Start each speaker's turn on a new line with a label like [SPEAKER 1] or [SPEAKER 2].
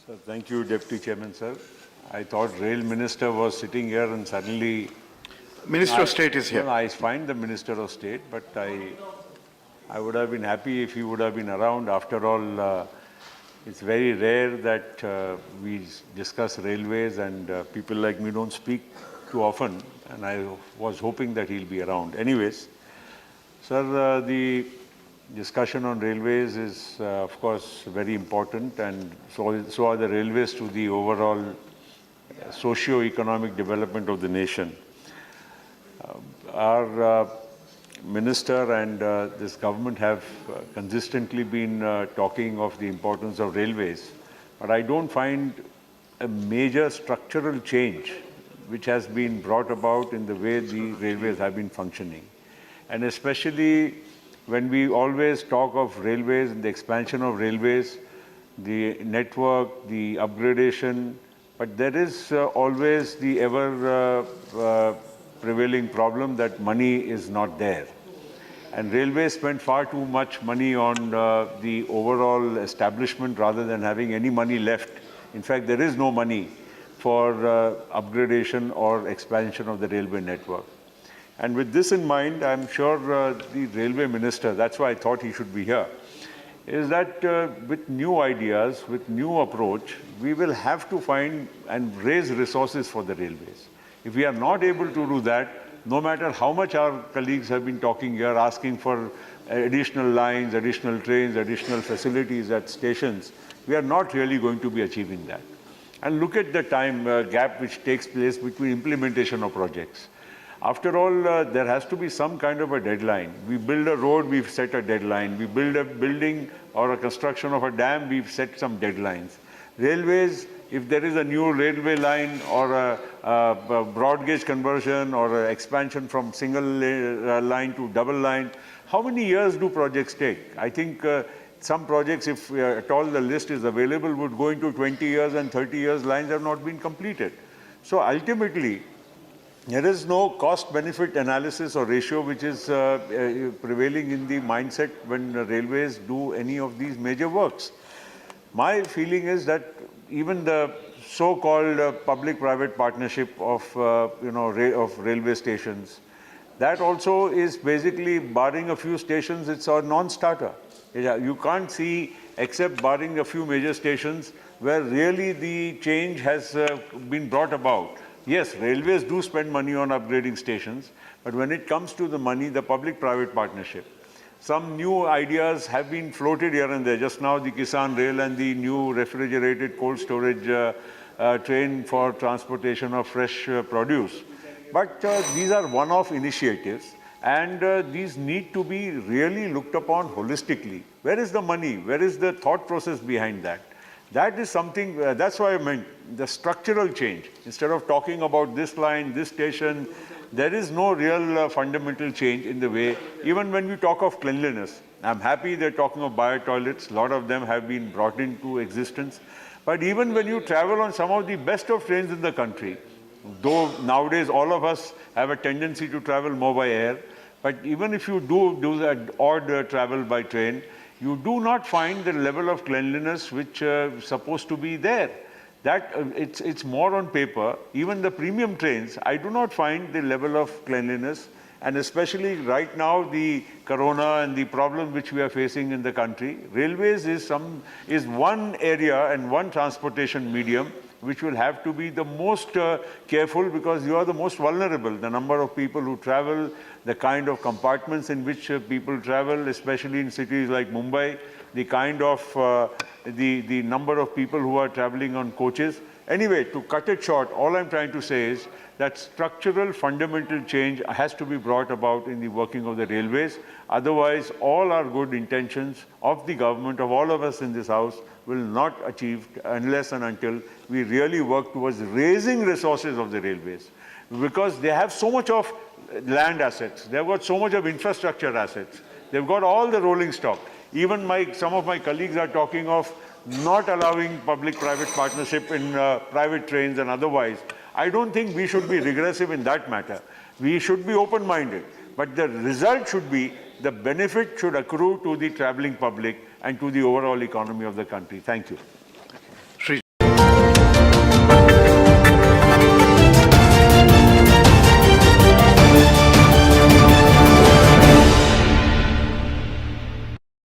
[SPEAKER 1] So thank you, Deputy Chairman, sir. I thought Rail Minister was sitting here and suddenly...
[SPEAKER 2] Minister of State is here.
[SPEAKER 1] Well, I find the Minister of State, but I would have been happy if he would have been around. After all, it's very rare that we discuss railways and people like me don't speak too often, and I was hoping that he'll be around. Anyways, sir, the discussion on railways is, of course, very important, and so are the railways to the overall socio-economic development of the nation. Our minister and this government have consistently been talking of the importance of railways, but I don't find a major structural change which has been brought about in the way the railways have been functioning. And especially when we always talk of railways and the expansion of railways, the network, the upgradation, but there is always the ever prevailing problem that money is not there. And railways spend far too much money on the overall establishment rather than having any money left. In fact, there is no money for upgradation or expansion of the railway network. And with this in mind, I'm sure the railway minister, that's why I thought he should be here, is that with new ideas, with new approach, we will have to find and raise resources for the railways. If we are not able to do that, no matter how much our colleagues have been talking here, asking for additional lines, additional trains, additional facilities at stations, we are not really going to be achieving that. And look at the time gap which takes place between implementation of projects. After all, there has to be some kind of a deadline. We build a road, we've set a deadline. We build a building or a construction of a dam, we've set some deadlines. Railways, if there is a new railway line or a broad gauge conversion or an expansion from single line to double line, how many years do projects take? I think some projects, if at all the list is available, would go into 20 years and 30 years lines have not been completed. So ultimately, there is no cost-benefit analysis or ratio which is prevailing in the mindset when railways do any of these major works. My feeling is that even the so-called public-private partnership of railway stations, that also is basically barring a few stations. It's a non-starter. You can't see, except barring a few major stations, where really the change has been brought about. Yes, railways do spend money on upgrading stations, but when it comes to the money, the public-private partnership, some new ideas have been floated here and there. Just now, the Kisan Rail and the new refrigerated cold storage train for transportation of fresh produce. But these are one-off initiatives, and these need to be really looked upon holistically. Where is the money? Where is the thought process behind that? That is something, that's why I meant the structural change. Instead of talking about this line, this station, there is no real fundamental change in the way, even when we talk of cleanliness. I'm happy they're talking of bio-toilets. A lot of them have been brought into existence. But even when you travel on some of the best of trains in the country, though nowadays all of us have a tendency to travel more by air, but even if you do that odd travel by train, you do not find the level of cleanliness which is supposed to be there. That it's more on paper. Even the premium trains, I do not find the level of cleanliness, and especially right now, the corona and the problem which we are facing in the country, railways is one area and one transportation medium which will have to be the most careful, because you are the most vulnerable. The number of people who travel, the kind of compartments in which people travel, especially in cities like Mumbai, the kind of, the number of people who are traveling on coaches. Anyway, to cut it short, all I'm trying to say is that structural, fundamental change has to be brought about in the working of the railways. Otherwise, all our good intentions of the government, of all of us in this house, will not achieve unless and until we really work towards raising resources of the railways. Because they have so much of land assets, they've got so much of infrastructure assets, they've got all the rolling stock. Even some of my colleagues are talking of not allowing public-private partnership in private trains and otherwise. I don't think we should be regressive in that matter. We should be open-minded. But the result should be, the benefit should accrue to the traveling public and to the overall economy of the country. Thank you.